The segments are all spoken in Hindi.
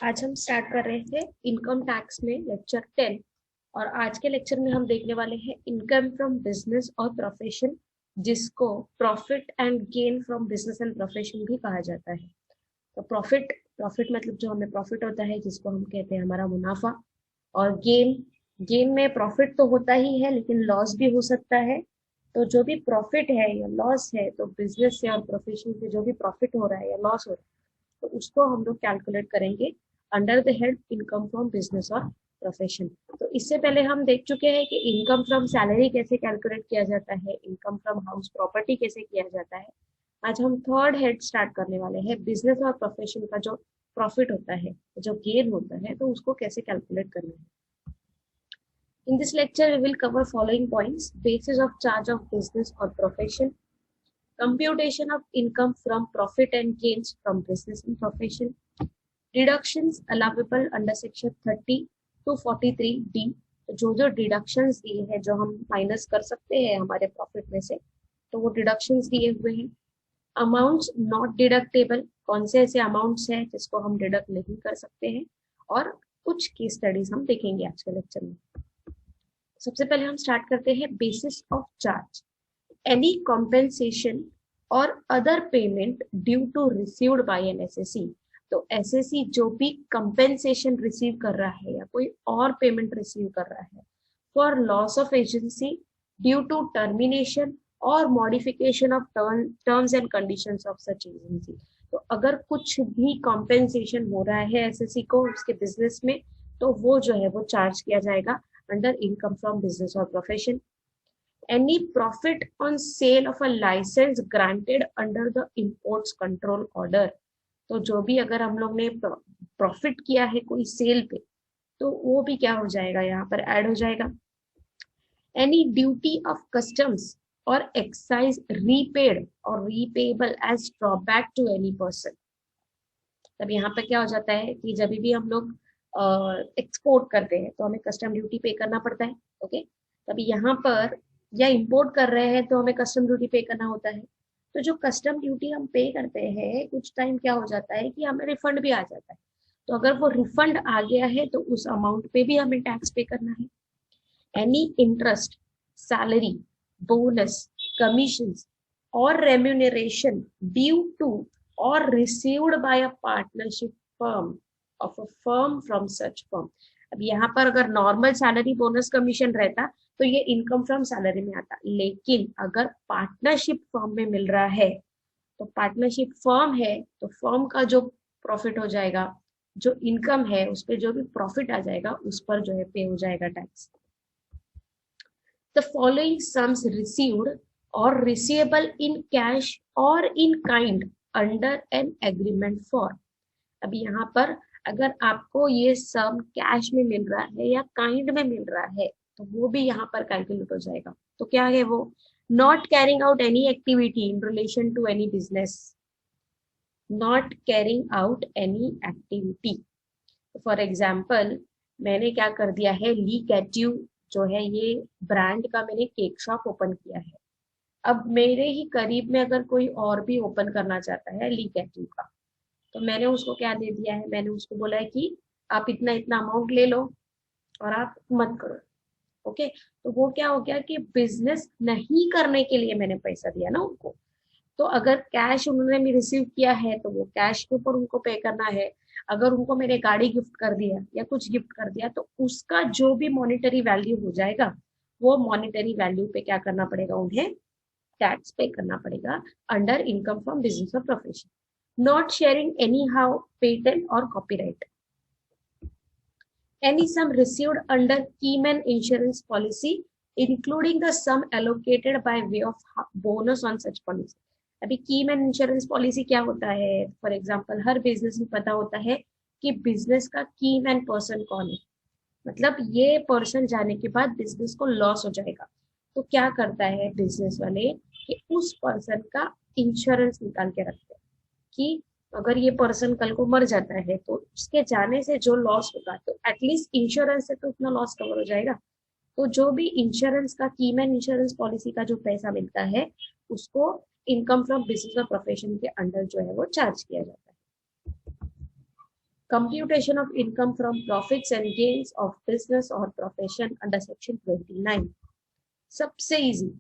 आज हम स्टार्ट कर रहे थे इनकम टैक्स में लेक्चर 10। और आज के लेक्चर में हम देखने वाले हैं इनकम फ्रॉम बिजनेस और प्रोफेशन, जिसको profit and gain from business and profession भी कहा जाता है। तो प्रॉफिट प्रॉफिट मतलब जो हमें प्रॉफिट होता है, जिसको हम कहते हैं हमारा मुनाफा। और गेन गेन में प्रॉफिट तो होता ही है, लेकिन लॉस भी हो सकता है। तो जो भी प्रॉफिट है या लॉस है, तो बिजनेस से और प्रोफेशन से जो भी प्रॉफिट हो रहा है या लॉस हो रहा है, तो उसको हम लोग कैलकुलेट करेंगे under the head income from business और प्रोफेशन। तो इससे पहले हम देख चुके हैं कि इनकम फ्रॉम सैलरी कैसे कैलकुलेट किया जाता है, इनकम फ्रॉम हाउस प्रॉपर्टी कैसे किया जाता है। आज हम थर्ड हेड स्टार्ट करने वाले हैं, बिजनेस और प्रोफेशन का जो प्रॉफिट होता है, जो गेन होता है, तो उसको कैसे कैलकुलेट करना है। In this lecture, we will cover following points: basis of charge of business or profession, computation of income from profit and gains from business and profession, deductions allowable under section 30 to 43D। जो जो डिडक्शंस दिए हैं, जो हम माइनस कर सकते हैं हमारे प्रॉफिट में से, तो वो डिडक्शंस दिए हुए हैं। अमाउंट्स नॉट डिडक्टेबल, कौन से ऐसे अमाउंट्स हैं जिसको हम डिडक्ट नहीं कर सकते हैं, और कुछ केस स्टडीज हम देखेंगे आज के लेक्चर में। सबसे पहले हम स्टार्ट करते हैं basis of charge. Any compensation और other payment due to received by an SSC. तो एसएससी जो भी कंपेंसेशन रिसीव कर रहा है या कोई और पेमेंट रिसीव कर रहा है for loss of agency due to termination और modification of terms and conditions of such agency. तो अगर कुछ भी कॉम्पेंसेशन हो रहा है एसएससी को उसके बिजनेस में, तो वो जो है वो चार्ज किया जाएगा अंडर इनकम फ्रॉम बिजनेस और profession. any profit on sale of a license granted under the imports control order। तो जो भी अगर हम लोग ने प्रॉफिट किया है कोई सेल पे, तो वो भी क्या हो जाएगा, यहाँ पर ऐड हो जाएगा। any duty of customs or excise repaid or repayable as drawback to any person। तब यहाँ पर क्या हो जाता है कि जब भी हम लोग एक्सपोर्ट करते हैं तो हमें कस्टम ड्यूटी पे करना पड़ता है। ओके, तभी यहाँ पर या इंपोर्ट कर रहे हैं तो हमें कस्टम ड्यूटी पे करना होता है। तो जो कस्टम ड्यूटी हम पे करते हैं, कुछ टाइम क्या हो जाता है कि हमें रिफंड भी आ जाता है। तो अगर वो रिफंड आ गया है तो उस अमाउंट पे भी हमें टैक्स पे करना है। Any interest, salary, bonus, commissions और remuneration due to or received by a partnership firm of a firm from such firm। अब यहाँ पर अगर नॉर्मल सैलरी, बोनस, कमीशन रहता तो ये इनकम फ्रॉम सैलरी में आता, लेकिन अगर पार्टनरशिप फर्म में मिल रहा है, तो पार्टनरशिप फर्म है तो फर्म का जो प्रॉफिट हो जाएगा, जो इनकम है उस पर जो भी प्रॉफिट आ जाएगा उस पर जो है पे हो जाएगा tax. The following sums received or receivable in cash or in kind under an agreement for। अभी यहाँ पर अगर आपको ये सम कैश में मिल रहा है या काइंड में मिल रहा है, तो वो भी यहाँ पर कैलकुलेट हो जाएगा। तो क्या है वो, not carrying out any activity in relation to any business, not carrying out any activity. For example, मैंने क्या कर दिया है, ली कैट्यू जो है ये ब्रांड का मैंने केक शॉप ओपन किया है। अब मेरे ही करीब में अगर कोई और भी ओपन करना चाहता है ली कैट्यू का, तो मैंने उसको क्या दे दिया है, मैंने उसको बोला है कि आप इतना इतना अमाउंट ले लो और आप मत करो। ओके, तो वो क्या हो गया कि बिजनेस नहीं करने के लिए मैंने पैसा दिया ना उनको। तो अगर कैश उन्होंने रिसीव किया है तो वो कैश के ऊपर उनको पे करना है। अगर उनको मैंने गाड़ी गिफ्ट कर दिया या कुछ गिफ्ट कर दिया, तो उसका जो भी मॉनिटरी वैल्यू हो जाएगा, वो मॉनिटरी वैल्यू पे क्या करना पड़ेगा, उन्हें टैक्स पे करना पड़ेगा अंडर इनकम फ्रॉम बिजनेस और profession. Not sharing any how patent और copyright. any sum received under Keyman insurance policy including the sum allocated by way of bonus on such policy। अभी कीमैन इंश्योरेंस पॉलिसी क्या होता है, फॉर एग्जांपल हर बिजनेस में पता होता है कि बिजनेस का कीमैन पर्सन कौन है, मतलब ये पर्सन जाने के बाद बिजनेस को लॉस हो जाएगा। तो क्या करता है बिजनेस वाले कि उस पर्सन का इंश्योरेंस निकाल के रखते हैं कि अगर ये पर्सन कल को मर जाता है तो उसके जाने से जो लॉस होगा, तो एटलीस्ट इंश्योरेंस से तो उतना लॉस कवर हो जाएगा। तो जो भी इंश्योरेंस का, कीमैन इंश्योरेंस पॉलिसी का जो पैसा मिलता है, उसको इनकम फ्रॉम बिजनेस और प्रोफेशन के अंडर जो है वो चार्ज किया जाता है। Computation of income from profits and gains of business or profession under section 29. सबसे easy.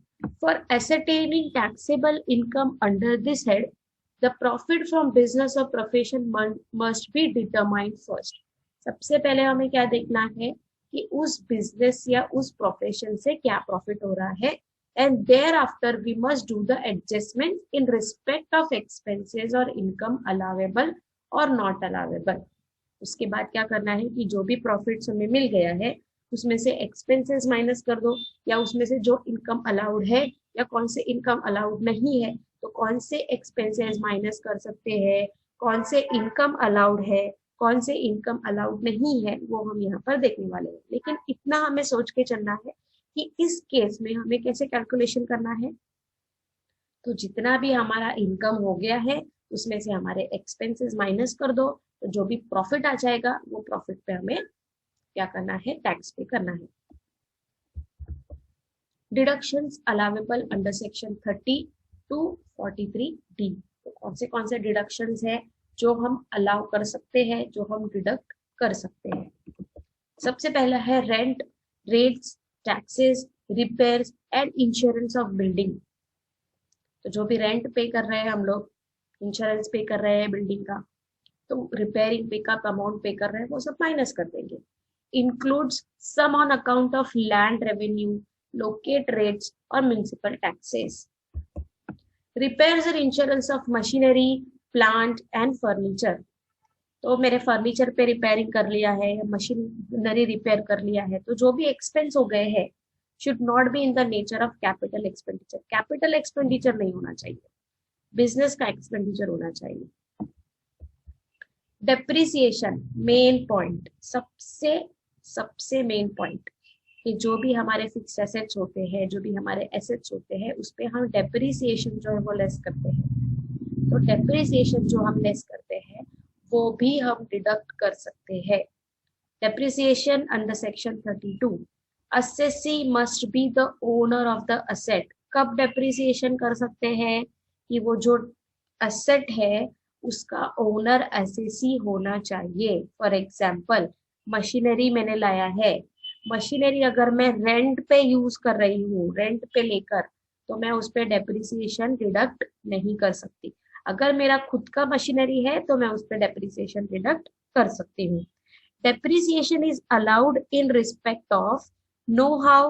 For ascertaining taxable income under this head, the profit from business or profession must be determined first. सबसे पहले हमें क्या देखना है कि उस बिजनेस या उस प्रोफेशन से क्या प्रॉफिट हो रहा है, and thereafter we must do the adjustment in respect of expenses or income allowable or not allowable. उसके बाद क्या करना है कि जो भी प्रॉफिट्स हमें मिल गया है उसमें से एक्सपेंसेस माइनस कर दो, या उसमें से जो इनकम अलाउड है या कौन से इनकम अलाउड नहीं है, तो कौन से एक्सपेंसेस माइनस कर सकते हैं, कौन से इनकम अलाउड है, कौन से इनकम अलाउड नहीं है, वो हम यहाँ पर देखने वाले हैं। लेकिन इतना हमें सोच के चलना है कि इस केस में हमें कैसे कैलकुलेशन करना है। तो जितना भी हमारा इनकम हो गया है उसमें से हमारे एक्सपेंसेस माइनस कर दो, तो जो भी प्रॉफिट आ जाएगा वो प्रॉफिट पे हमें क्या करना है, टैक्स पे करना है। Deductions allowable under section 30 to 43 D. तो कौन से डिडक्शंस है जो हम अलाउ कर सकते हैं, जो हम डिडक्ट कर सकते हैं। सबसे पहला है rent, rates, taxes, repairs and insurance of building. तो जो भी रेंट पे कर रहे हैं हम लोग, इंश्योरेंस पे कर रहे हैं बिल्डिंग का, तो रिपेयरिंग पे का अमाउंट पे कर रहे हैं, वो सब माइनस कर देंगे। Includes sum on account of land revenue, local rates और म्युनिसिपल टैक्सेस। रिपेयर्स और insurance of machinery, plant and furniture. तो मेरे फर्नीचर पे रिपेयरिंग कर लिया है, मशीनरी रिपेयर कर लिया है, तो जो भी एक्सपेंस हो गए हैं should not be in the nature of capital expenditure. Capital expenditure नहीं होना चाहिए, बिजनेस का एक्सपेंडिचर होना चाहिए। डेप्रिसिएशन मेन पॉइंट, सबसे मेन पॉइंट कि जो भी हमारे फिक्स एसेट्स होते हैं, जो भी हमारे एसेट्स होते हैं, उस पे हम डेप्रिसिएशन जो है वो लेस करते हैं। तो डेप्रिसिएशन जो हम लेस करते हैं वो भी हम डिडक्ट कर सकते हैं। Depreciation under section 32, assessee must be the owner of the asset। कब डेप्रिसिएशन कर सकते हैं कि वो जो असेट है उसका ओनर एसेसी होना चाहिए। फॉर एग्जाम्पल मशीनरी मैंने लाया है, मशीनरी अगर मैं रेंट पे यूज कर रही हूँ, रेंट पे लेकर, तो मैं उस पर डेप्रिसिएशन डिडक्ट नहीं कर सकती। अगर मेरा खुद का मशीनरी है तो मैं उस पर डेप्रिसिएशन डिडक्ट कर सकती हूँ। Depreciation is allowed in respect of know-how,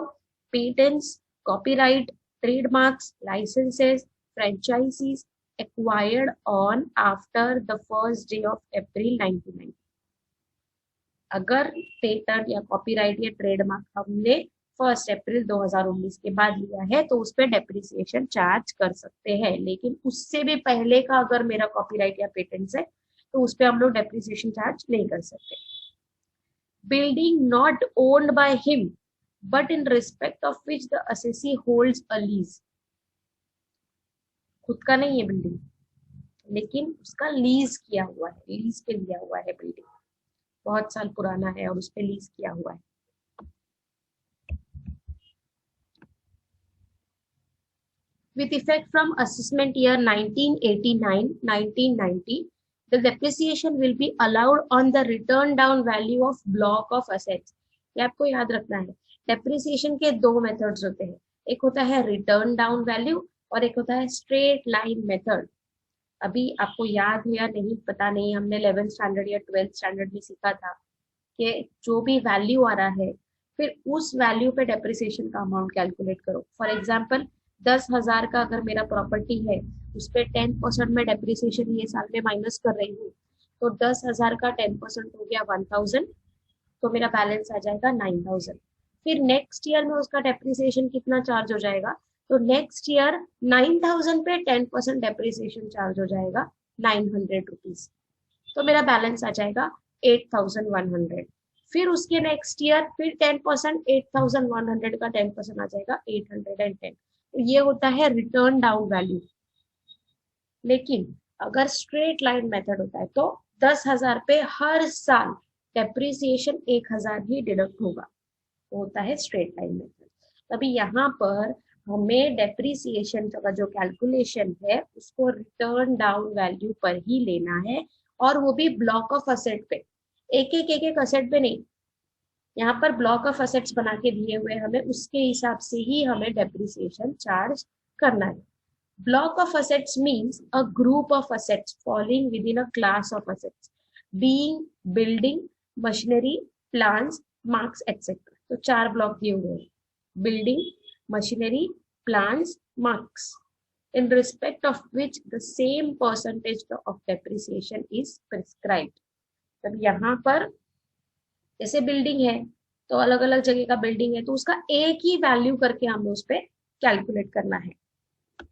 patents, copyright, trademarks, licenses, franchises acquired on after the first day of April 1990। अगर पेटेंट या कॉपीराइट या ट्रेडमार्क हमने 1 अप्रैल 2019 के बाद लिया है तो उस पर डेप्रिसिएशन चार्ज कर सकते हैं। लेकिन उससे भी पहले का अगर मेरा कॉपीराइट या पेटेंट है तो उस पर हम लोग डेप्रिसिएशन चार्ज नहीं कर सकते। Building not owned by him but in respect of which the assessee holds a lease। खुद का नहीं है बिल्डिंग, लेकिन उसका लीज किया हुआ है, लीज पे लिया हुआ है बिल्डिंग, बहुत साल पुराना है और उस पे लीज किया हुआ है। With effect from assessment year 1989-1990, the depreciation will be allowed on the return down value of block of assets। ये आपको याद रखना है। डेप्रिसिएशन के दो मेथड्स होते हैं, एक होता है रिटर्न डाउन वैल्यू और एक होता है स्ट्रेट लाइन मेथड। अभी आपको याद है या नहीं पता नहीं, हमने 11th स्टैंडर्ड या 12th स्टैंडर्ड में सीखा था कि जो भी वैल्यू आ रहा है फिर उस वैल्यू पे डेप्रिसिएशन का अमाउंट कैलकुलेट करो। फॉर एग्जाम्पल 10,000 का अगर मेरा प्रॉपर्टी है उस पर 10% में डेप्रिसिएशन ये साल में माइनस कर रही हूँ, तो 10,000 का 10% हो गया 1,000, तो मेरा बैलेंस आ जाएगा 9,000। फिर नेक्स्ट ईयर में उसका डेप्रिसिएशन कितना चार्ज हो जाएगा, तो नेक्स्ट ईयर 9,000 पे 10% डेप्रिसिएशन चार्ज हो जाएगा 900 रुपीज, तो मेरा बैलेंस आ जाएगा 8,100। फिर उसके नेक्स्ट ईयर फिर 10%, 8,100 का 10% आ जाएगा 810। तो ये होता है रिटर्न डाउन वैल्यू। लेकिन अगर स्ट्रेट लाइन मेथड होता है तो 10,000 पे हर साल डेप्रिसिएशन 1,000 ही डिडक्ट होगा, तो होता है स्ट्रेट लाइन मेथड। तभी यहाँ पर हमें डेप्रिसिएशन का जो कैलकुलेशन है उसको रिटर्न डाउन वैल्यू पर ही लेना है और वो भी ब्लॉक ऑफ असेट पे, एक एक असेट पे नहीं, यहाँ पर ब्लॉक ऑफ असेट्स बना के दिए हुए हमें, उसके हिसाब से ही हमें डेप्रिसिएशन चार्ज करना है। Block of assets means a group of assets falling with in a class of assets being building, machinery, plants, marks etcetera. तो 4 ब्लॉक दिए हुए हैं, building, machinery, plants, marks, in respect of which the same percentage of depreciation is prescribed। तब यहाँ पर जैसे बिल्डिंग है तो अलग अलग जगह का बिल्डिंग है, तो उसका एक ही वैल्यू करके हमें उस पर कैलकुलेट करना है।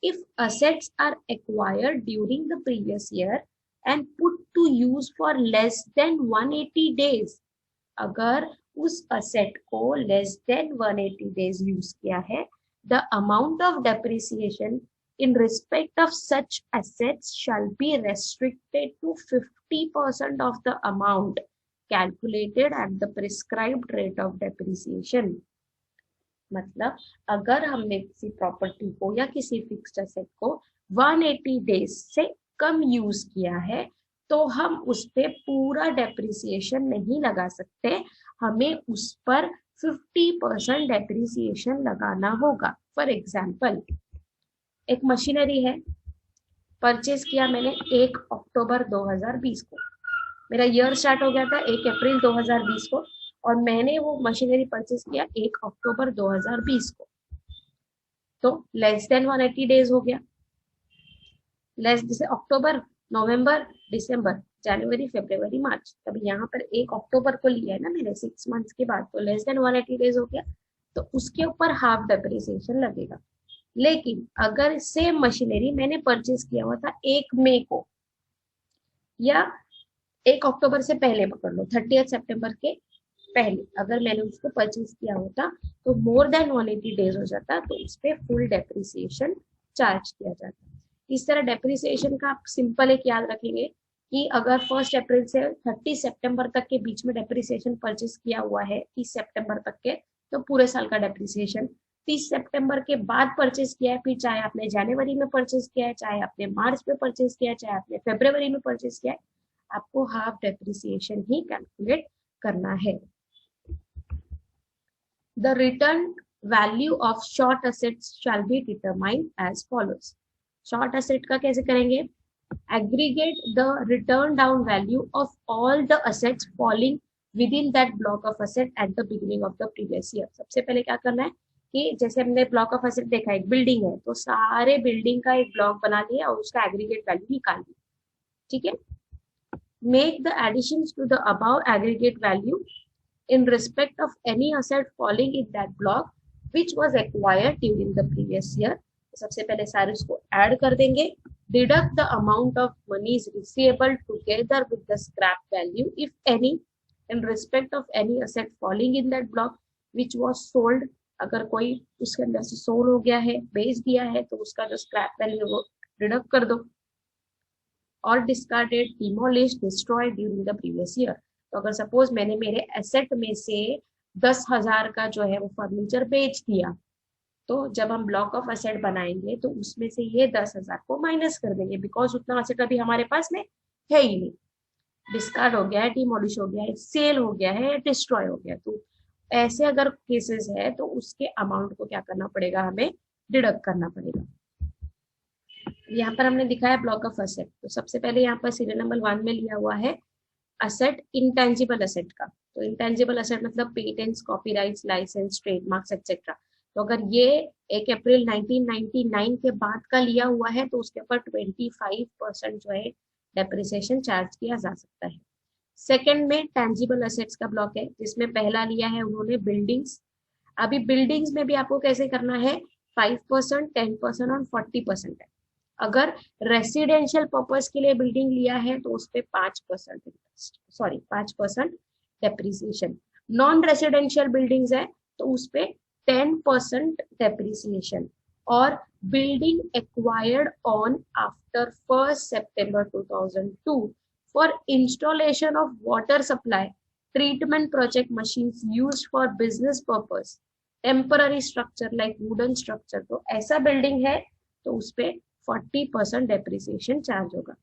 If assets are acquired during the previous year and put to use for less than 180 days, अगर उस asset को less than 180 days यूज किया है, the amount of depreciation in respect of such assets shall be restricted to 50% of the amount calculated at the prescribed rate of depreciation। मतलब अगर हमने किसी प्रॉपर्टी को या किसी फिक्स्ड एसेट को 180 डेज से कम यूज किया है तो हम उस पे पूरा डेप्रिसिएशन नहीं लगा सकते, हमें उस पर 50% डेप्रिसिएशन लगाना होगा। फॉर एग्जाम्पल, एक मशीनरी है, परचेज किया मैंने 1 अक्टूबर 2020 को, मेरा ईयर स्टार्ट हो गया था 1 अप्रैल 2020 को, और मैंने वो मशीनरी परचेज किया 1 अक्टूबर 2020 को, तो लेस देन 180 डेज हो गया। लेस जैसे अक्टूबर, नवंबर, दिसंबर, जनवरी, फरवरी, मार्च, तब यहाँ पर 1 अक्टूबर को लिया है ना मैंने 6 मंथ्स के बाद, तो लेस देन 180 डेज हो गया, तो उसके ऊपर हाफ डेप्रिसिएशन लगेगा। लेकिन अगर सेम मशीनरी मैंने परचेज किया हुआ था 1 मई को या 1 अक्टूबर से पहले, पकड़ लो 30 सितंबर के पहले, अगर मैंने उसको परचेज किया होता तो मोर देन 180 डेज हो जाता, तो उस पर फुल डेप्रिसिएशन चार्ज किया जाता। इस तरह डेप्रिसिएशन का आप सिंपल एक याद रखेंगे कि अगर 1 अप्रैल से 30 सितंबर तक के बीच में डेप्रिसिएशन परचेज किया हुआ है 30 सितंबर तक के, तो पूरे साल का डेप्रिसिएशन। 30 सितंबर के बाद परचेज किया है, फिर चाहे आपने जनवरी में परचेज किया है, चाहे आपने मार्च में परचेज किया है, चाहे आपने फरवरी में परचेज किया है, आपको हाफ डेप्रिसिएशन ही कैलकुलेट करना है। The return value of short assets shall be determined as follows। Short asset का कैसे करेंगे? Aggregate the return down value of all the assets falling within that block of asset at the beginning of the previous year। सबसे पहले क्या करना है कि जैसे हमने ब्लॉक ऑफ एसेट देखा, एक बिल्डिंग है, तो सारे बिल्डिंग का एक ब्लॉक बना लिया और उसका एग्रीगेट वैल्यू निकाल ली, ठीक है। Make the additions to the above aggregate value in respect of any asset falling in that block which was acquired during the previous year। सबसे पहले सारे उसको ऐड कर देंगे। Deduct the amount of monies receivable together with the scrap value if any in respect of any asset falling in that block which was sold। अगर कोई उसके अंदर से सोल्ड हो गया है, बेच दिया है, तो उसका जो स्क्रैप वैल्यू वो डिडक्ट कर दो। और discarded, demolished, destroyed during the previous year. तो अगर सपोज मैंने मेरे एसेट में से 10,000 का जो है वो फर्नीचर बेच दिया, तो जब हम ब्लॉक ऑफ एसेट बनाएंगे तो उसमें से ये 10,000 को माइनस कर देंगे, बिकॉज उतना एसेट अभी हमारे पास में है ही नहीं, डिस्कार्ड हो गया है, डिमोलिश हो गया है, सेल हो गया है, डिस्ट्रॉय हो गया। तो ऐसे अगर केसेस है तो उसके अमाउंट को क्या करना पड़ेगा, हमें डिडक्ट करना पड़ेगा। यहाँ पर हमने दिखाया ब्लॉक ऑफ एसेट, तो सबसे पहले यहाँ पर सीरियल नंबर 1 में लिया हुआ है असेट, इंटेंजिबल असेट का। तो इंटेंजिबल असेट मतलब patents, copyrights, licence, trademarks etcetera. तो अगर ये 1 अप्रैल 1999 के बाद का लिया हुआ है तो उसके ऊपर 25% जो है डेप्रिसिएशन चार्ज किया जा सकता है। सेकंड में टेंजिबल असेट्स का ब्लॉक है, जिसमें पहला लिया है उन्होंने बिल्डिंग्स। अभी बिल्डिंग्स में भी आपको कैसे करना है, 5%, 10% और 40% है। अगर रेसिडेंशियल पर्पस के लिए बिल्डिंग लिया है तो उस पर 5% interest, sorry 5% depreciation. Non residential buildings है तो उस पर 10% डेप्रिसिएशन। और building acquired on after 1 September 2002 for installation of water supply, treatment project machines used for business purpose, temporary structure like wooden structure, तो ऐसा बिल्डिंग है तो उस पे 40% डेप्रिसिएशन चार्ज होगा।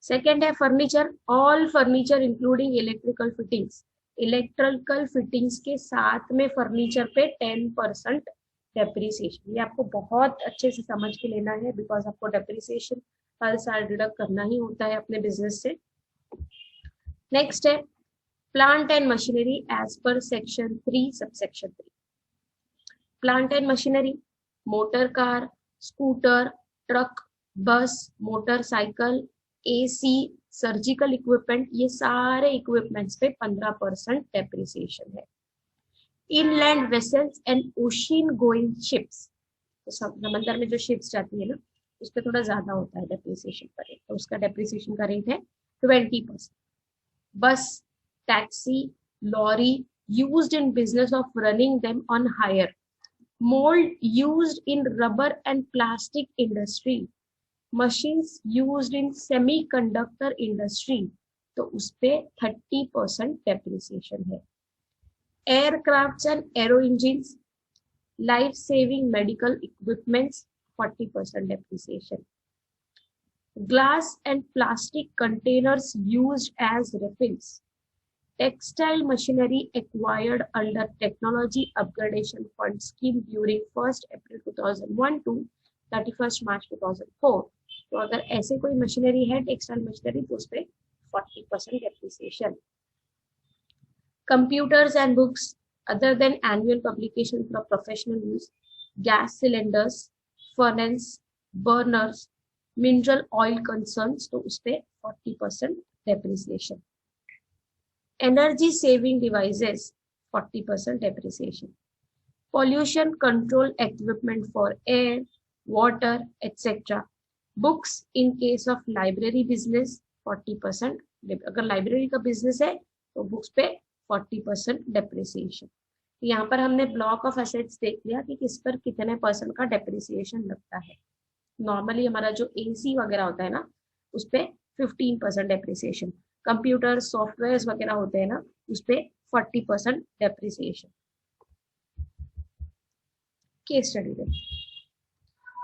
सेकेंड है furniture, all furniture including electrical fittings, electrical fittings के साथ में फर्नीचर पे 10% डेप्रिसिएशन। ये आपको बहुत अच्छे से समझ के लेना है, बिकॉज आपको डेप्रिसिएशन हर साल डिडक्ट करना ही होता है अपने बिजनेस से। नेक्स्ट है प्लांट एंड मशीनरी एज पर section 3 subsection 3। Plant and machinery, motor car, scooter, truck, bus, motorcycle, AC, surgical equipment, ये सारे इक्विपमेंट्स पे 15% डेप्रिसिएशन है। Inland vessels and ocean going ships, तो समंदर में जो शिप्स जाती है ना, उस पर थोड़ा ज्यादा होता है डेप्रिसिएशन का रेट, तो उसका डेप्रिसिएशन का रेट है 20%। Bus, taxi, lorry used in business of running them on hire, mold used in rubber and plastic industry, machines used in semiconductor industry, तो उस पे 30% डेप्रिसिएशन है। Aircrafts and arrow engines, life saving medical equipments, 40% depreciation. Glass and plastic containers used as refills. Textile machinery acquired under Technology Upgradation Fund Scheme during 1st April 2001 to 31st March 2004. तो अगर ऐसे कोई मशीनरी है टेक्सटाइल मशीनरी, तो उस पर 40% depreciation. Computers and books other than annual publication for professional use, gas cylinders, furnace, burners, mineral oil concerns, तो उस पे 40% depreciation. Energy saving devices, 40% depreciation. Pollution control equipment for air, water, etc. Books in case of library business, 40%. अगर लाइब्रेरी का बिजनेस है तो बुक्स पे 40% डेप्रिसिएशन। यहाँ पर हमने ब्लॉक ऑफ एसेट्स देख लिया कि किस पर कितने परसेंट का डेप्रिसिएशन लगता है। नॉर्मली हमारा जो एसी वगैरह होता है ना, उस पे 15% डेप्रिसिएशन, कंप्यूटर सॉफ्टवेयर वगैरह होते हैं ना, उस पे 40% डेप्रिसिएशन। केस स्टडी में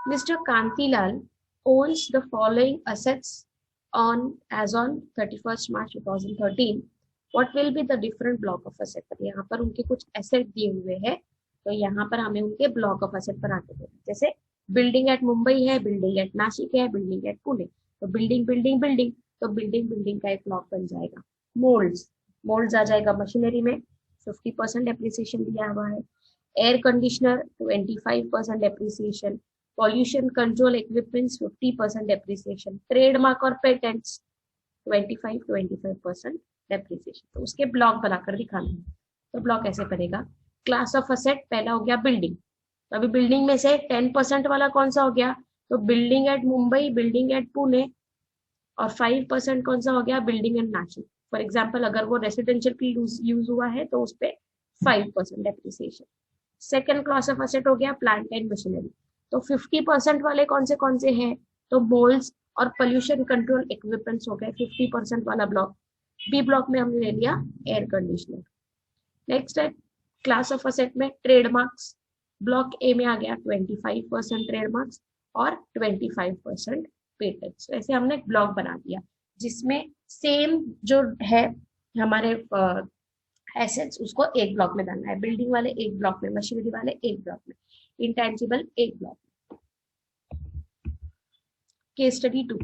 mister Kantilal owns the following assets on as on 31st March 2013. What will be the different block of asset? यहाँ पर उनके कुछ एसेट दिए हुए हैं, तो यहाँ पर हमें उनके ब्लॉक ऑफ एसेट बनाते हैं। जैसे बिल्डिंग एट मुंबई है, बिल्डिंग एट नासिक है, बिल्डिंग एट पुणे, तो बिल्डिंग बिल्डिंग बिल्डिंग, तो बिल्डिंग बिल्डिंग का एक ब्लॉक बन जाएगा। मोल्ड्स, मोल्ड्स आ जाएगा मशीनरी में, 50% डेप्रिसिएशन दिया हुआ है। Air conditioner 25% depreciation, pollution control equipments 50% depreciation, trademark और पेटेंट्स 25% डेप्रिसिएशन। तो उसके ब्लॉक बनाकर दिखाना है। तो ब्लॉक ऐसे बनेगा, क्लास ऑफ असेट पहला हो गया बिल्डिंग, तो अभी बिल्डिंग में से 10% वाला कौन सा हो गया, तो building at Mumbai, building at Pune, और 5% कौन सा हो गया, building at Nashik. For example अगर वो रेसिडेंशियल की यूज हुआ है तो उस पर 5% depreciation. Second class of asset हो गया प्लांट एंड मशीनरी, तो 50% वाले कौन से हैं, तो मोल्ड्स और पोल्यूशन कंट्रोल इक्विपमेंट्स हो गए 50% वाला ब्लॉक। बी ब्लॉक में हमने ले लिया एयर कंडीशनर। नेक्स्ट है क्लास ऑफ असेट में ट्रेडमार्क्स, ब्लॉक ए में आ गया 25% ट्रेडमार्क्स और 25% पेटेंट्स। ऐसे हमने एक ब्लॉक बना दिया जिसमें सेम जो है हमारे एसेट्स, उसको एक ब्लॉक में डालना है। बिल्डिंग वाले एक ब्लॉक में, मशीनरी वाले एक ब्लॉक में, इंटेंजिबल एक ब्लॉक में। Case study 2,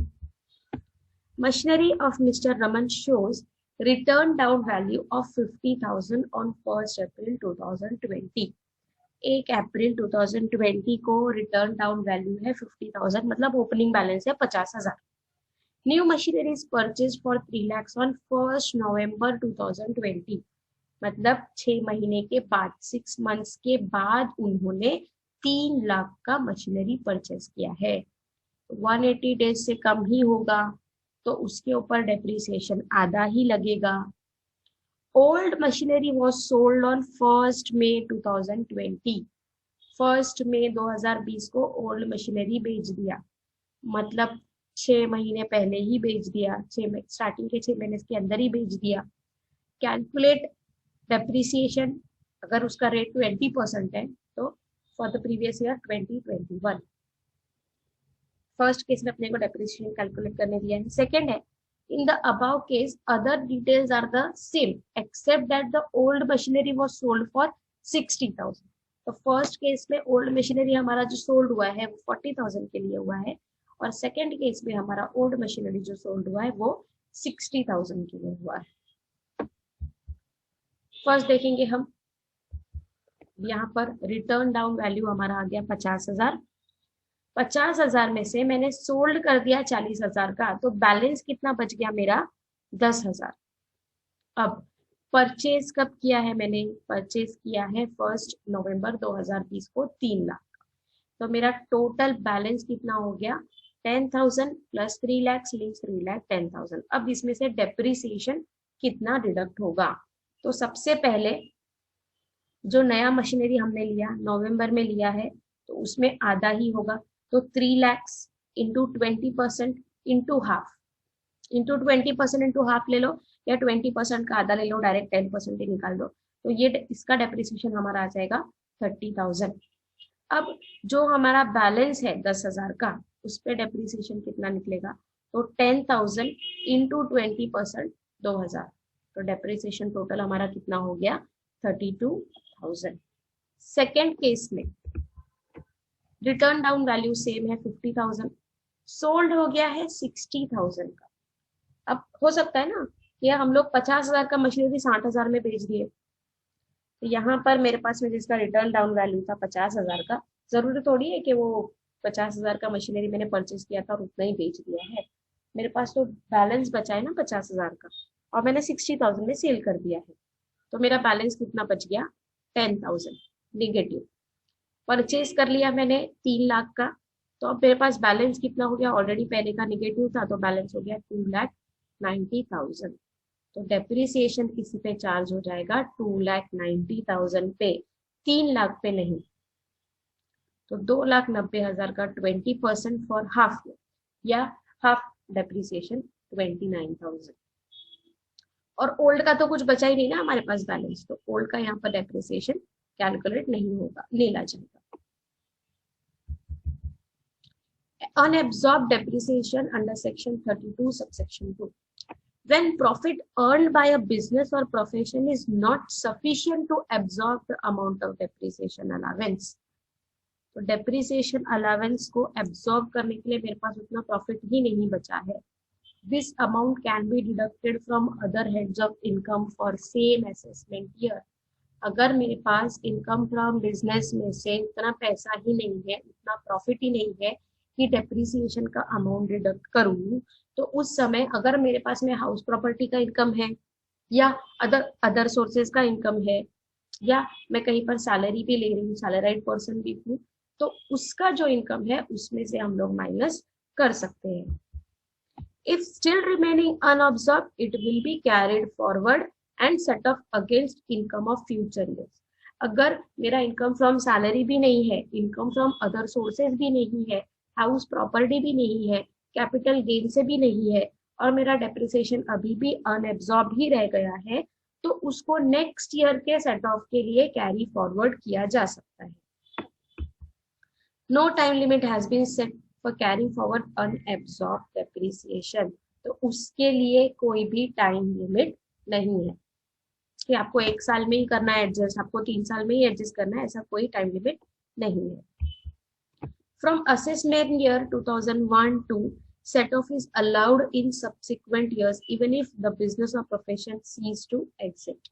machinery of Mr. Raman shows return down value of 50,000 on 1st April 2020. 1 अप्रैल 2020 को रिटर्न डाउन वैल्यू है 50,000, मतलब ओपनिंग बैलेंस है 50,000। New machinery is purchase for 3 lakhs on 1st November 2020, मतलब 6 महीने के बाद, 6 months के बाद उन्होंने 3 लाख का मशीनरी परचेज किया है। 180 डेज से कम ही होगा तो उसके ऊपर डेप्रिसिएशन आधा ही लगेगा। Old machinery was sold on 1st May 2020, 1st May 2020 को ओल्ड मशीनरी बेच दिया, मतलब 6 महीने पहले ही बेच दिया, स्टार्टिंग के 6 महीने के अंदर ही बेच दिया। कैलकुलेट डेप्रिसिएशन, अगर उसका रेट 20% है तो for the previous year 2021। First case में अपने को डेप्रिसिएशन कैलकुलेट करने दिया है। सेकंड है In the above case, other details are the same except that the old machinery was sold for 60,000. तो फर्स्ट केस में ओल्ड मशीनरी हमारा जो सोल्ड हुआ है वो 40,000 के लिए हुआ है, और सेकंड केस में हमारा ओल्ड मशीनरी जो सोल्ड हुआ है वो 60,000 के लिए हुआ है। फर्स्ट देखेंगे हम, यहाँ पर रिटर्न डाउन वैल्यू हमारा आ गया 50,000। 50,000 में से मैंने सोल्ड कर दिया 40,000 का, तो बैलेंस कितना बच गया मेरा 10,000। अब परचेज कब किया है मैंने, परचेज किया है 1 नवंबर 2020 को 3 लाख का, तो मेरा टोटल बैलेंस कितना हो गया 10,000 प्लस 3 लाख लीव्स 3 लाख 10,000। अब इसमें से डेप्रिसिएशन कितना डिडक्ट होगा, तो सबसे पहले जो नया मशीनरी हमने लिया नवंबर में लिया है तो उसमें आधा ही होगा, तो 3 lakh into 20% into half, into 20% into half ले लो या 20% का आधा ले लो, डायरेक्ट 10% ही निकाल दो, तो ये इसका डेप्रिसिएशन हमारा आ जाएगा 30,000। अब जो हमारा बैलेंस है 10,000 का, उस पर डेप्रिसिएशन कितना निकलेगा, तो 10,000 इंटू 20% 2,000, तो डेप्रिसिएशन टोटल हमारा कितना हो गया 32,000। सेकेंड केस में रिटर्न डाउन वैल्यू सेम है 50,000, सोल्ड हो गया है 60,000 का। अब हो सकता है ना कि हम लोग 50,000 का मशीनरी 60,000 में बेच दिए, तो यहाँ पर मेरे पास में जिसका रिटर्न डाउन वैल्यू था 50,000 का, जरूरी थोड़ी है कि वो 50,000 का मशीनरी मैंने परचेज किया था और उतना ही बेच दिया है, मेरे पास तो बैलेंस बचा है ना 50,000 का, और मैंने 60,000 में सेल कर दिया है, तो मेरा बैलेंस कितना बच गया 10,000 निगेटिव। परचेज कर लिया मैंने 3 लाख का, तो अब मेरे पास बैलेंस कितना हो गया, ऑलरेडी पहले का निगेटिव था तो बैलेंस हो गया 2,90,000। तो डेप्रिसिएशन किसी पे चार्ज हो जाएगा 2,90,000 पे, 3 लाख पे नहीं। तो 2,90,000 का 20% फॉर हाफ ईयर या हाफ डेप्रिसिएशन 29,000। और ओल्ड का तो कुछ बचा ही नहीं ना हमारे पास बैलेंस, तो ओल्ड का यहाँ पर डेप्रिसिएशन कैलकुलेट नहीं होगा, लेला जाएगा। Unabsorbed depreciation under section 32 subsection 2, when profit earned by a business or profession is not sufficient to absorb the amount of depreciation allowance, तो depreciation allowance को absorb करने के लिए मेरे पास उतना profit ही नहीं बचा है, this amount can be deducted from other heads of income for same assessment year। अगर मेरे पास इनकम फ्रॉम बिजनेस में से उतना पैसा ही नहीं है, उतना प्रॉफिट ही नहीं है कि डेप्रिसिएशन का अमाउंट डिडक्ट करूं, तो उस समय अगर मेरे पास में हाउस प्रॉपर्टी का इनकम है या अदर सोर्सेज का इनकम है, या मैं कहीं पर सैलरी भी ले रही हूँ, सैलराइड पर्सन भी हूँ, तो उसका जो इनकम है उसमें से हम लोग माइनस कर सकते हैं। If still remaining unabsorbed, it will be carried forward and set off against income of future years। अगर मेरा इनकम फ्रॉम सैलरी भी नहीं है, इनकम फ्रॉम अदर सोर्सेज भी नहीं है, हाउस प्रॉपर्टी भी नहीं है, कैपिटल गेन से भी नहीं है, और मेरा डेप्रिसिएशन अभी भी अनएब्सॉर्ब ही रह गया है, तो उसको नेक्स्ट ईयर के सेट ऑफ के लिए कैरी फॉरवर्ड किया जा सकता है। No time limit has been set for carrying forward unabsorb depreciation, तो उसके लिए कोई भी टाइम लिमिट नहीं है कि आपको 1 साल में ही करना है एडजस्ट, आपको 3 साल में ही एडजस्ट करना है, ऐसा कोई टाइम लिमिट नहीं है। From assessment year 2001 set off is allowed in subsequent years even if the business or profession cease to exist।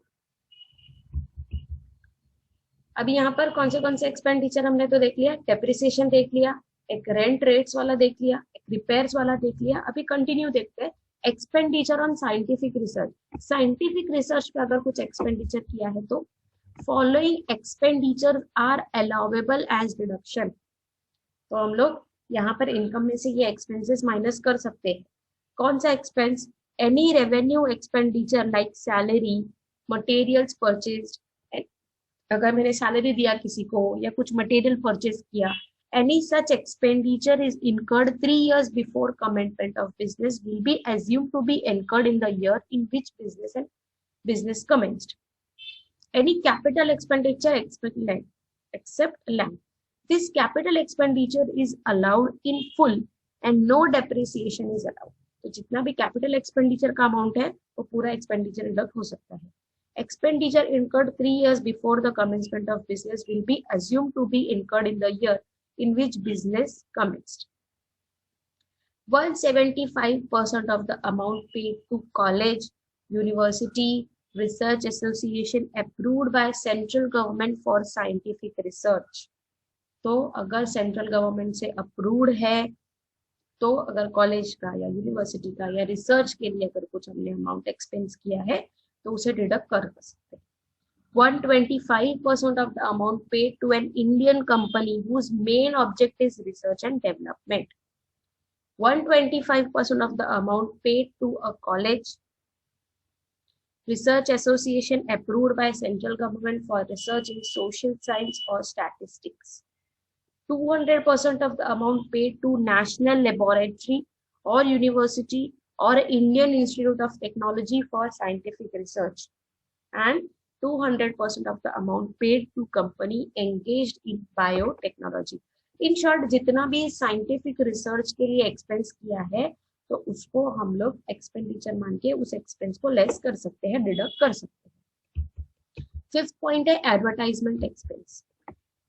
अभी यहाँ पर कौन से एक्सपेंडिचर हमने तो देख लिया, डेप्रिसिएशन देख लिया, एक रेंट रेट्स वाला देख लिया, एक रिपेयर्स वाला देख लिया। अभी कंटिन्यू देखते हैं expenditure on scientific research. Scientific research पे अगर कुछ एक्सपेंडिचर किया है तो following expenditure are allowable as deduction, तो हम लोग यहाँ पर इनकम में से ये एक्सपेंसेस माइनस कर सकते हैं। कौन सा expense, any revenue expenditure like salary, materials purchase, अगर मैंने सैलरी दिया किसी को या कुछ मटेरियल परचेज किया, any such expenditure is incurred 3 years before commencement of business will be assumed to be incurred in the year in which business commenced। Any capital expenditure except land, this capital expenditure is allowed in full and no depreciation is allowed। तो जितना भी कैपिटल एक्सपेंडिचर का अमाउंट है वो पूरा एक्सपेंडिचर डिडक्ट हो सकता है. Expenditure incurred 3 years before the commencement of business will be assumed to be incurred in the year in which business commenced. 175% of the amount paid to college, university, research association approved by central government for scientific research. तो अगर सेंट्रल गवर्नमेंट से अप्रूव्ड है तो अगर कॉलेज का या यूनिवर्सिटी का या रिसर्च के लिए अगर कुछ हमने अमाउंट एक्सपेंस किया है तो उसे डिडक्ट कर सकते हैं. 125% of the amount paid to an Indian company whose main object is research and development. 125% of the amount paid to a college, research association approved by central government for research in social science or statistics. 200% of the amount paid to national laboratory or university or Indian Institute of Technology for scientific research, and 200% of the amount paid to company engaged in biotechnology. In short, जितना भी scientific research के लिए expense किया है तो उसको हम लोग expenditure मान के उस expense को less कर सकते हैं, deduct कर सकते हैं. Fifth point है advertisement expense.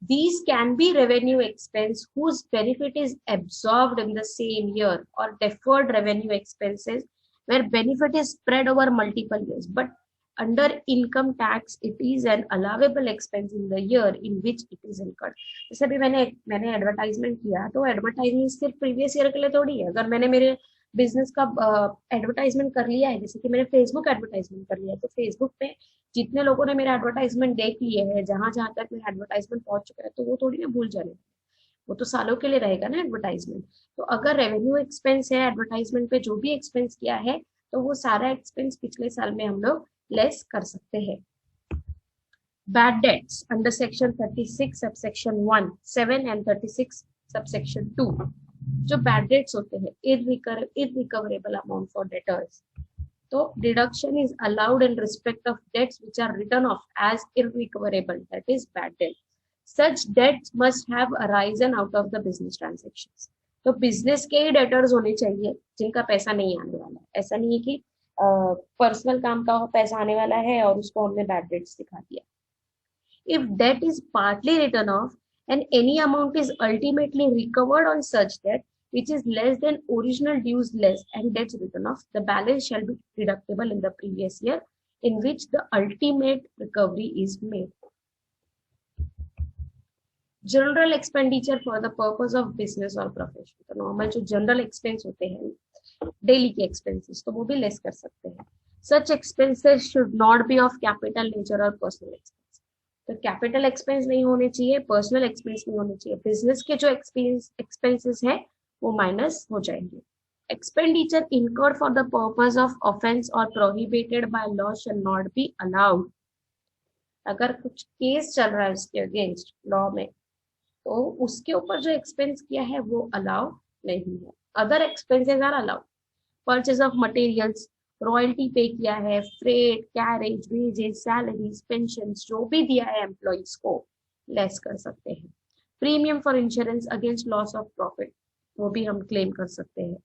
These can be revenue expense whose benefit is absorbed in the same year, or deferred revenue expenses where benefit is spread over multiple years, but under income tax it is an allowable expense in the year in which it is incurred. जैसे भी मैंने एडवर्टाइजमेंट किया तो एडवर्टाइजमेंट सिर्फ प्रीवियस ईयर के लिए थोड़ी है. अगर मैंने मेरे बिजनेस का एडवर्टाइजमेंट कर लिया है, जैसे कि मैंने फेसबुक एडवर्टाइजमेंट कर लिया है, तो फेसबुक पे जितने लोगों ने मेरा एडवर्टाइजमेंट देख लिए है, जहां जहां तक मेरा एडवर्टाइजमेंट पहुंच चुका है, तो वो थोड़ी ना भूल जाने, वो तो सालों के लिए रहेगा ना एडवर्टाइजमेंट. तो अगर रेवेन्यू एक्सपेंस है, एडवर्टाइजमेंट पे जो भी एक्सपेंस किया है, तो वो सारा एक्सपेंस पिछले साल में हम लोग लेस कर सकते हैं. Bad debts under section 36 subsection 1, 7 and 36 subsection 2. जो बैड डेट्स होते हैं, irrecoverable amount for debtors, तो deduction is allowed in respect of debts which are written off as irrecoverable, that is bad debt. Such debts must have arisen out of the business transactions. तो बिजनेस के ही डेटर्स होने चाहिए जिनका पैसा नहीं आने वाला है. ऐसा नहीं है कि पर्सनल काम का पैसा आने वाला है और उसको हमने बैड डेट्स दिखा दिया. If debt is partly written off and any amount is ultimately recovered on such debt which is less than original dues less and debts written off, the balance shall be deductible in the previous year in which the ultimate recovery is made. General expenditure for the purpose of business or profession. तो नॉर्मल जो जनरल एक्सपेंस होते हैं, डेली के एक्सपेंसेस, तो वो भी लेस कर सकते हैं. Such expenses should not be of capital nature or personal expense. तो कैपिटल एक्सपेंस नहीं होने चाहिए, पर्सनल एक्सपेंस नहीं होने चाहिए. बिजनेस के जो एक्सपेंसेस है वो माइनस हो जाएंगे. Expenditure incurred for the purpose of offence और prohibited by law shall not be allowed. अगर कुछ केस चल रहा है उसके अगेंस्ट लॉ में, तो उसके ऊपर जो एक्सपेंस किया है वो अलाउ नहीं है. Other expenses are allowed. Purchase of materials, royalty पे किया है, freight, carriage, wages, salaries, pension, जो भी दिया है एम्प्लॉइज को, लेस कर सकते हैं. Premium for insurance against loss of profit, वो भी हम क्लेम कर सकते हैं.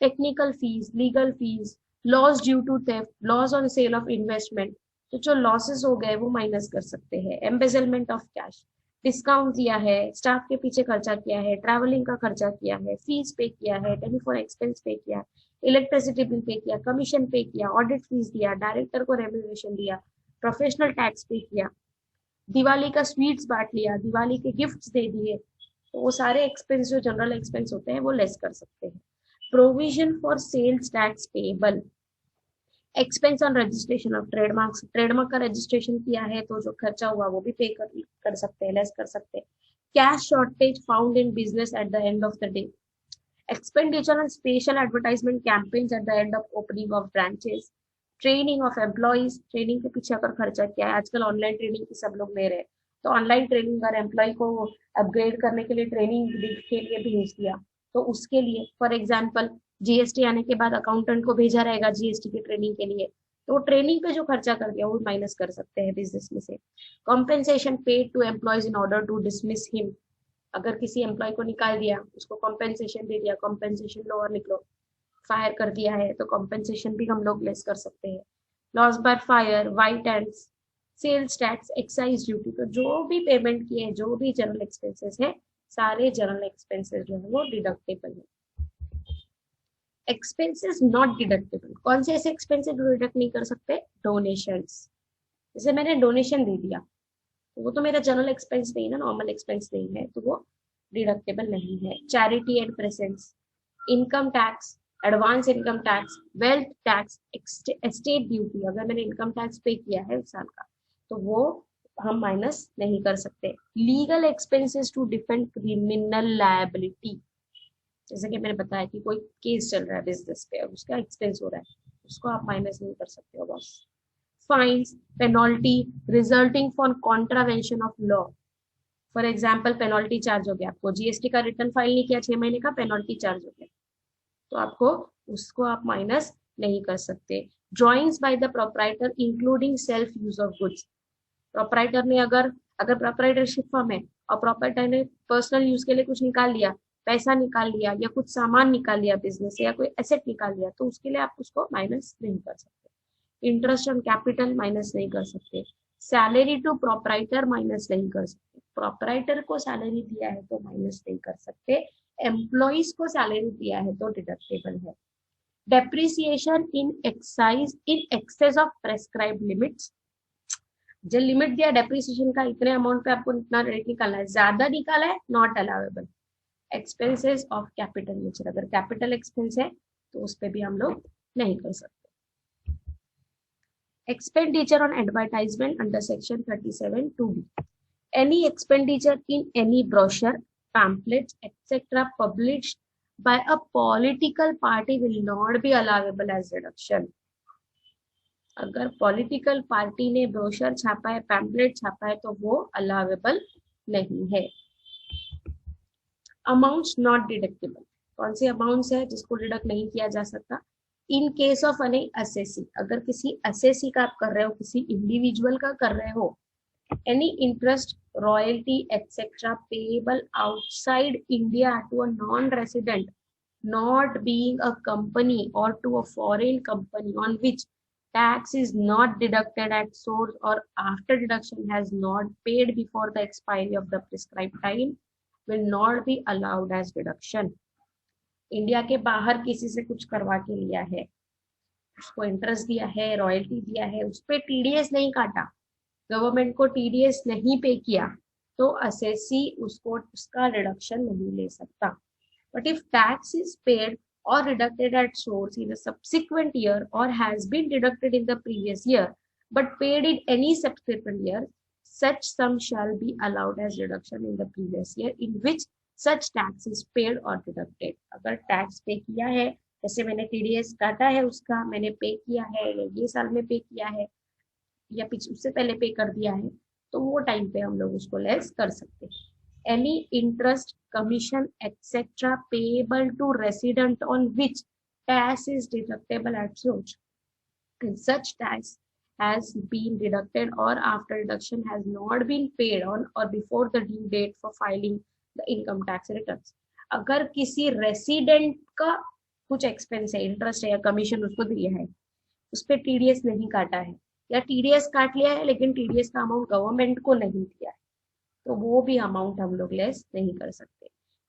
Technical fees, legal fees, loss due to theft, loss on sale of investment, तो जो लॉसेस हो गए वो माइनस कर सकते हैं. एम्बेजलमेंट ऑफ कैश, डिस्काउंट दिया है, स्टाफ के पीछे खर्चा किया है, ट्रैवलिंग का खर्चा किया है, फीस पे किया है, टेलीफोन एक्सपेंस पे किया, इलेक्ट्रिसिटी बिल पे किया, कमीशन पे किया, ऑडिट फीस दिया, डायरेक्टर को रेम्यूनरेशन दिया, प्रोफेशनल टैक्स पे किया, दिवाली का स्वीट्स बांट लिया, दिवाली के गिफ्ट्स दे दिए, तो वो सारे एक्सपेंस जो जनरल एक्सपेंस होते हैं वो लेस कर सकते हैं. Provision for sales tax payable, expense on registration of trademarks, trademark का रजिस्ट्रेशन किया है तो जो खर्चा हुआ वो भी पे कर सकते हैं, लेस कर सकते हैं. Cash shortage found in business at the end of the day, expenditure on special advertisement campaigns at the end of opening of branches, training of employees, training के पीछे अगर खर्चा किया है, आजकल ऑनलाइन ट्रेनिंग की सब लोग ले रहे हैं, तो ऑनलाइन ट्रेनिंग अगर एम्प्लॉय को अपग्रेड करने के लिए ट्रेनिंग के लिए भेज दिया, तो उसके लिए फॉर एग्जांपल जीएसटी आने के बाद अकाउंटेंट को भेजा रहेगा जीएसटी की ट्रेनिंग के लिए, तो ट्रेनिंग पे जो खर्चा कर दिया वो माइनस कर सकते हैं बिजनेस में से. Compensation paid to employees in order to dismiss him, अगर किसी एम्प्लॉय को निकाल दिया, उसको कॉम्पेंसेशन दे दिया, कॉम्पेंसेशन लो और निकलो. फायर कर दिया है तो कॉम्पेंसेशन भी हम लोग लेस कर सकते हैं। Loss by fire, white ants, sales tax, excise duty, तो जो भी पेमेंट किए हैं, जो भी जनरल एक्सपेंसेस है, सारे जनरल एक्सपेंसेस जो है वो डिडक्टेबल है। एक्सपेंसेस नॉट डिडक्टेबल, कौन से ऐसे एक्सपेंसेस डिडक्ट नहीं कर सकते? डोनेशंस, जैसे मैंने डोनेशन दे दिया तो वो तो मेरा जनरल एक्सपेंस नहीं ना, नॉर्मल एक्सपेंस नहीं है, तो वो डिडक्टेबल नहीं है। Charity and presence, income tax, advance income tax, wealth tax, estate duty, अगर मैंने इनकम टैक्स पे किया है उस साल का तो वो हम माइनस नहीं कर सकते। Legal expenses to defend criminal liability, जैसे कि मैंने बताया कि कोई केस चल रहा है बिजनेस पे और उसका एक्सपेंस हो रहा है, उसको आप माइनस नहीं कर सकते हो boss. Fines, penalty resulting from contravention of law, for example penalty charge हो गया, आपको जीएसटी का रिटर्न फाइल नहीं किया 6 महीने का, पेनल्टी चार्ज हो गया, तो आपको उसको आप माइनस नहीं कर सकते। Drawings by the proprietor including self use of goods, proprietor ने अगर अगर प्रोप्राइटरशिप फर्म है और प्रोप्राइटर ने पर्सनल यूज के लिए कुछ निकाल लिया, पैसा निकाल लिया या कुछ सामान निकाल लिया बिजनेस से, या कोई एसेट निकाल लिया, तो उसके लिए आप उसको माइनस नहीं कर सकते। इंटरेस्ट ऑन कैपिटल माइनस नहीं कर सकते। सैलरी टू प्रोप्राइटर माइनस नहीं कर सकते, प्रोप्राइटर को सैलरी दिया है तो माइनस नहीं कर सकते, एम्प्लॉइज को सैलरी दिया है तो डिडक्टेबल है। Depreciation in excise in excess of prescribed limits, जो लिमिट दिया डेप्रिसिएशन का, इतने अमाउंट पे आपको इतना रेट निकालना है, ज्यादा निकाला है not allowable. Expenses of capital nature, अगर कैपिटल एक्सपेंस है तो उस पे भी हम लोग नहीं कर सकते। Expenditure on advertisement under section 37 2B, any expenditure in any brochure, pamphlets, etc. published by a political party will not be allowable as deduction. अगर पॉलिटिकल पार्टी ने ब्रोशर छापा है, पैम्पलेट छापा है, तो वो अलाउेबल नहीं है। अमाउंट्स नॉट डिडक्टेबल, कौन से अमाउंट्स है जिसको डिडक्ट नहीं किया जा सकता? इन केस ऑफ एनी असेसी, अगर किसी असेसी का आप कर रहे हो, किसी इंडिविजुअल का कर रहे हो, any interest, royalty, etc. payable outside India to a non-resident, not being a company, or to a foreign company on which tax is not deducted at source or after deduction has not paid before the expiry of the prescribed time, will not be allowed as deduction. India के बाहर किसी से कुछ करवा के लिया है, उसको इंटरेस्ट दिया है, रॉयल्टी दिया है, उस पर टीडीएस नहीं काटा, गवर्नमेंट को टीडीएस नहीं पे किया, तो असेसी उसको उसका डिडक्शन नहीं ले सकता। But if tax is paid और deducted at source in a subsequent year और has been deducted in the previous year but paid in any subsequent year, such sum shall be allowed as deduction in the previous year in which such tax is paid or deducted. अगर टैक्स पे किया है, जैसे मैंने टीडीएस काटा है उसका, मैंने पे किया है, ये साल में पे किया है या पिछले उससे पहले पे कर दिया है, तो वो टाइम पे हम लोग उसको लेस कर सकते हैं। Any interest, commission etcetera payable to resident on which tax is deductible at source, such tax has been deducted or after deduction has not been paid on or before the due date for filing the income tax returns. अगर किसी रेसिडेंट का कुछ एक्सपेंस है, इंटरेस्ट है या कमीशन उसको दिया है, उस पर टीडीएस नहीं काटा है या टीडीएस काट लिया है लेकिन टीडीएस का अमाउंट गवर्नमेंट को नहीं दिया है, तो वो भी अमाउंट हम लोग लेस नहीं कर सकते।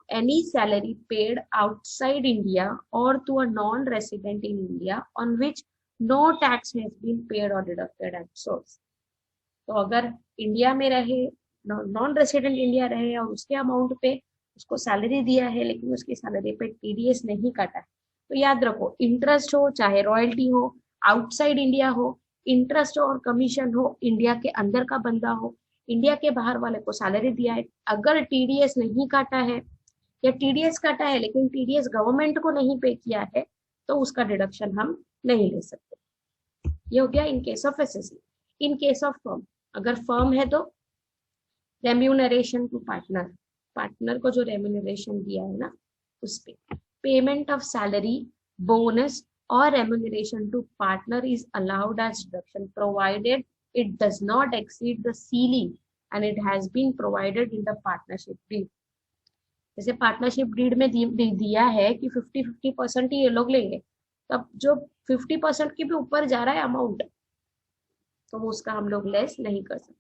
Any salary paid outside India और to a non resident in India on which no tax has been paid और डिडक्टेड एट सोर्स, तो अगर इंडिया में रहे, नॉन रेसिडेंट इंडिया रहे और उसके अमाउंट पे उसको सैलरी दिया है लेकिन उसकी सैलरी पे टीडीएस नहीं काटा है, तो याद रखो इंटरेस्ट हो चाहे रॉयल्टी हो, आउटसाइड इंडिया हो, इंटरेस्ट और कमीशन हो, इंडिया के अंदर का बंदा हो, इंडिया के बाहर वाले को सैलरी दिया है, अगर टीडीएस नहीं काटा है या टीडीएस काटा है लेकिन टीडीएस गवर्नमेंट को नहीं पे किया है, तो उसका डिडक्शन हम नहीं ले सकते। ये हो गया इन case of SSC. In case of firm, अगर फर्म है तो रेम्यूनरेशन टू पार्टनर, पार्टनर को जो रेम्यूनरेशन दिया है ना उस पे, payment of salary, bonus or remuneration to partner is allowed as deduction provided it does not exceed the ceiling and it has been provided in the partnership deed. जैसे पार्टनरशिप डीड में दिया है कि 50-50% ही ये लोग लेंगे, तब जो 50% के भी ऊपर जा रहा है अमाउंट, तो वो उसका हम लोग लेस नहीं कर सकते.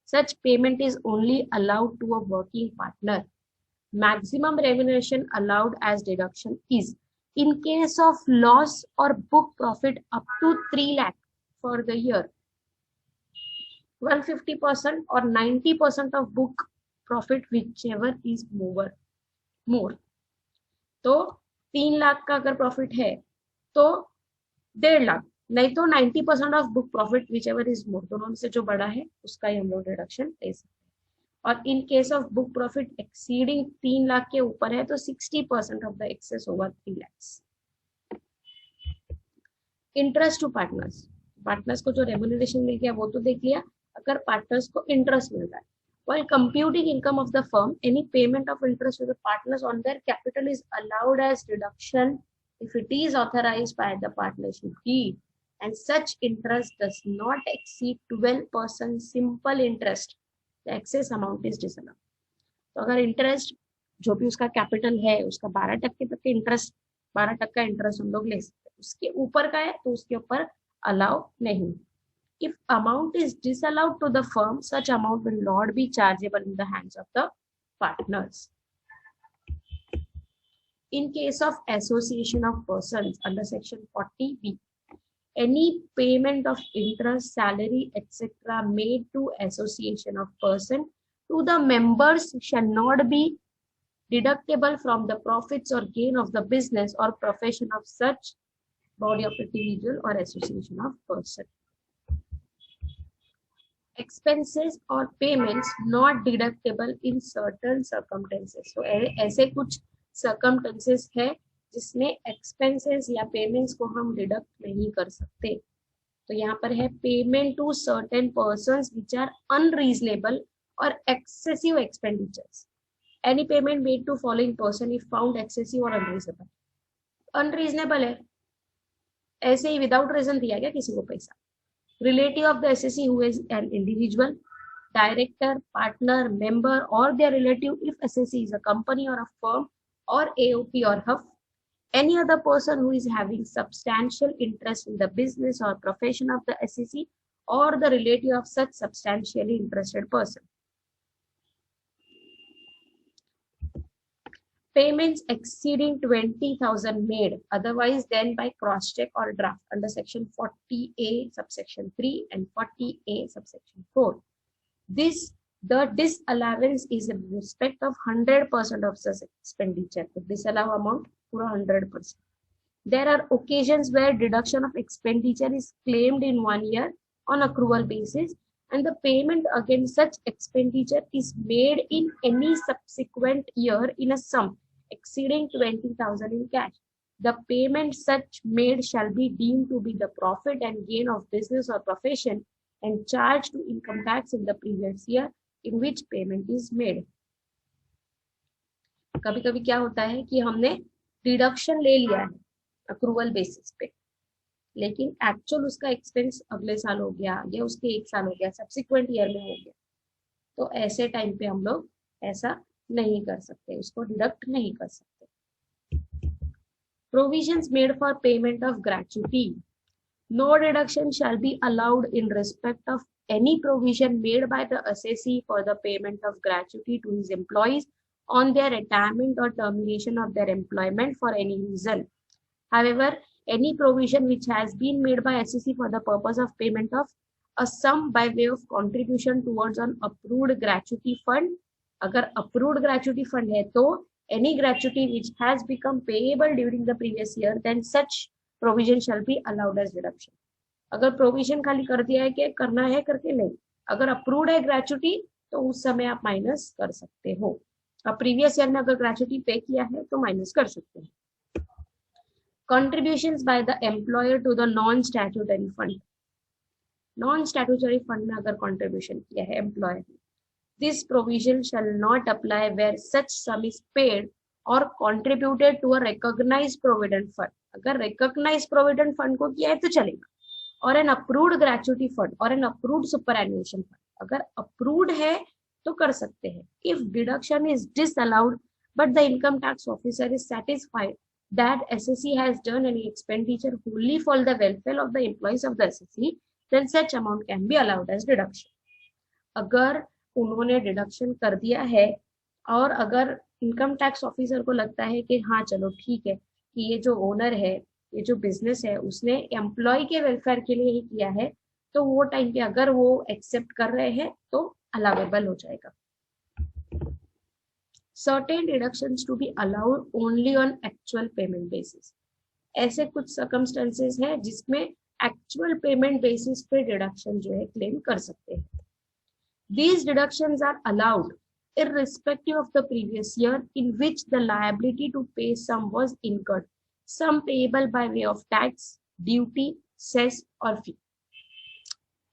Such payment is only allowed to a working partner. Maximum remuneration allowed as deduction is in case of loss or book profit up to 3 lakh for the year, 150% or 90% of book profit whichever is more. तो 3 लाख का अगर प्रॉफिट है तो 1.5 लाख, नहीं तो 90% of book profit which ever is more, दोनों में से जो बड़ा है उसका ही हम लोग डिडक्शन ले सकते हैं. और in case of book profit exceeding 3 lakh के ऊपर है तो 60% of the excess over 3 lakhs. Interest to partners, पार्टनर्स को जो रेम्यूनरेशन मिल गया वो तो देख लिया. अगर पार्टनर्स को इंटरेस्ट मिल रहा है, while computing income of the firm, any payment of interest to the partners on their capital is allowed as deduction if it is authorized by the partnership deed and such interest does not exceed 12% simple interest, the excess amount is disallowed. तो अगर इंटरेस्ट जो भी उसका कैपिटल है उसका 12% तक के इंटरेस्ट, 12% इंटरेस्ट हम लोग ले सकते हैं, उसके ऊपर का है तो उसके ऊपर अलाउ नहीं. If amount is disallowed to the firm, such amount will not be chargeable in the hands of the partners. In case of association of persons under section 40B, any payment of interest, salary, etc. made to association of person to the members shall not be deductible from the profits or gain of the business or profession of such body of individual or association of person. Expenses or payments not deductible in certain circumstances. So ऐसे कुछ circumstances है जिसमें expenses या payments को हम deduct नहीं कर सकते. तो यहाँ पर है payment to certain persons which are unreasonable or excessive expenditures. Any payment made to following person if found excessive or unreasonable. Unreasonable है, ऐसे ही without reason दिया गया किसी को पैसा. Relative of the assessee who is an individual, director, partner, member or their relative if assessee is a company or a firm or AOP or HUF, any other person who is having substantial interest in the business or profession of the assessee or the relative of such substantially interested person. Payments exceeding 20,000 made otherwise than by cross check or draft under section 40A subsection 3 and 40A subsection 4. The disallowance is in respect of 100% of such expenditure. The disallowed amount pura 100%. There are occasions where deduction of expenditure is claimed in 1 year on accrual basis and the payment against such expenditure is made in any subsequent year in a sum exceeding 20,000 in cash. The payment such made shall be deemed to be the profit and gain of business or profession and charged to income tax in the previous year in which payment is made. कभी कभी क्या होता है कि हमने डिडक्शन ले लिया है अक्रूवल बेसिस पे, लेकिन एक्चुअल उसका एक्सपेंस अगले साल हो गया या उसके 1 साल हो गया, सब्सिक्वेंट ईयर में हो गया, तो ऐसे टाइम पे हम लोग ऐसा नहीं कर सकते, उसको डिडक्ट नहीं कर सकते. Provisions made for payment of gratuity. No deduction shall be allowed in respect of any provision made by the assessee for the payment of gratuity to his employees on their retirement or termination of their employment for any reason. However, any provision which has been made by assessee for the purpose of payment of a sum by way of contribution towards an approved gratuity fund, अगर approved gratuity fund है तो any gratuity which has become payable during the previous year, then such provision shall be allowed as deduction. अगर provision खाली कर दिया है कि करना है करके नहीं, अगर approved है gratuity तो उस समय आप माइनस कर सकते हो. अब previous year में अगर gratuity पे किया है तो माइनस कर सकते हैं. Contributions by the employer to the non-statutory fund. Non-statutory fund में अगर contribution किया है employer, this provision shall not apply where such sum is paid or contributed to a recognized provident fund. अगर recognized provident fund को किया है तो चलेगा, और an approved gratuity fund और an approved superannuation fund अगर approved है तो कर सकते हैं. If deduction is disallowed but the income tax officer is satisfied that SSE has done any expenditure wholly for the welfare of the employees of the SSE, then such amount can be allowed as deduction. अगर उन्होंने डिडक्शन कर दिया है और अगर इनकम टैक्स ऑफिसर को लगता है कि हाँ चलो ठीक है कि ये जो ओनर है, ये जो बिजनेस है, उसने एम्प्लॉय के वेलफेयर के लिए ही किया है, तो वो टाइम पे अगर वो एक्सेप्ट कर रहे हैं तो अलाउेबल हो जाएगा. Certain deductions to be allowed only on actual payment basis. ऐसे कुछ circumstances है जिसमें actual payment basis पे deduction जो है claim कर सकते हैं. These deductions are allowed irrespective of the previous year in which the liability to pay sum was incurred, sum payable by way of tax, duty, cess और fee.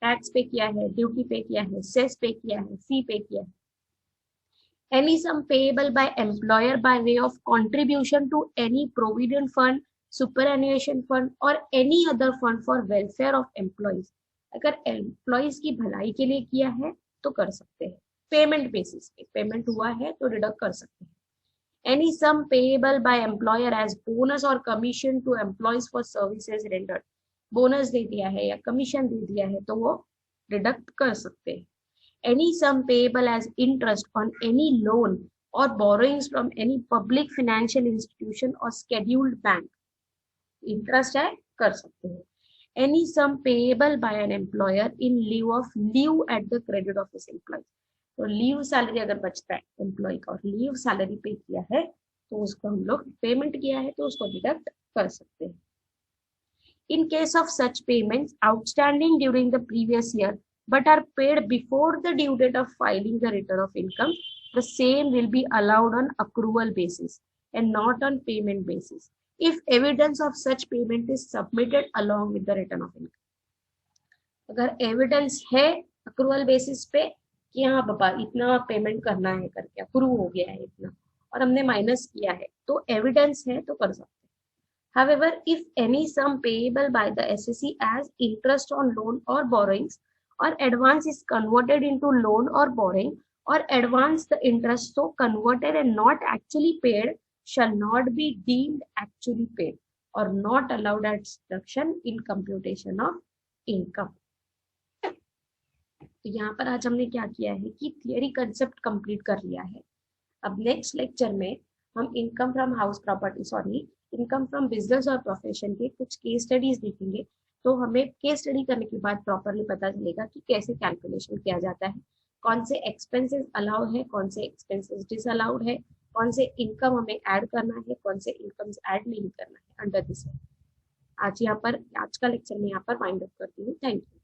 टैक्स पे किया है, ड्यूटी पे किया है, सेस पे किया है, फी पे किया है. Any sum payable by employer by way of contribution to any provident fund, superannuation fund or any other fund for welfare of employees. अगर एम्प्लॉइज की भलाई के लिए किया है तो कर सकते हैं. पेमेंट बेसिस पे पेमेंट हुआ है तो डिडक्ट कर सकते हैं. Any sum payable by employer as bonus or commission to employees for services rendered. Bonus दे दिया है या कमीशन दे दिया है तो वो डिडक्ट कर सकते हैं. Any sum payable as interest on any loan or borrowings from any public financial institution or scheduled bank. Interest है कर सकते हैं. Any sum payable by an employer in lieu of leave at the credit of his employee. तो लीव सैलरी अगर बचता है एम्प्लॉय का और लीव सैलरी पे किया है तो उसको हम लोग पेमेंट किया है तो उसको डिडक्ट कर सकते हैं. In case of such payments outstanding during the previous year but are paid before the due date of filing the return of income, the same will be allowed on accrual basis and not on payment basis if evidence of such payment is submitted along with the return of income. अगर एविडेंस है accrual basis पे कि हाँ पापा इतना पेमेंट करना है करके अप्रूव हो गया है इतना और हमने माइनस किया है तो एविडेंस है तो कर सकते हैं. However, if any sum payable by the SSE as interest on loan or borrowings or advance is converted into loan or borrowing or advance the interest so converted and not actually paid shall not be deemed actually paid or not allowed as deduction in computation of income. तो यहाँ पर आज हमने क्या किया है कि थियरी कंसेप्ट कंप्लीट कर लिया है. अब नेक्स्ट लेक्चर में हम income from house property income from business और प्रोफेशन के कुछ केस स्टडीज देखेंगे. तो हमें केस स्टडी करने के बाद प्रॉपरली पता चलेगा कि कैसे कैलकुलेशन किया जाता है, कौन से एक्सपेंसेस अलाउ है, कौन से एक्सपेंसेस डिसअलाउड है, कौन से इनकम हमें ऐड करना है, कौन से इनकम्स ऐड नहीं करना है अंडर दिस. आज का लेक्चर मैं यहाँ पर वाइंड अप करती हूँ. Thank you.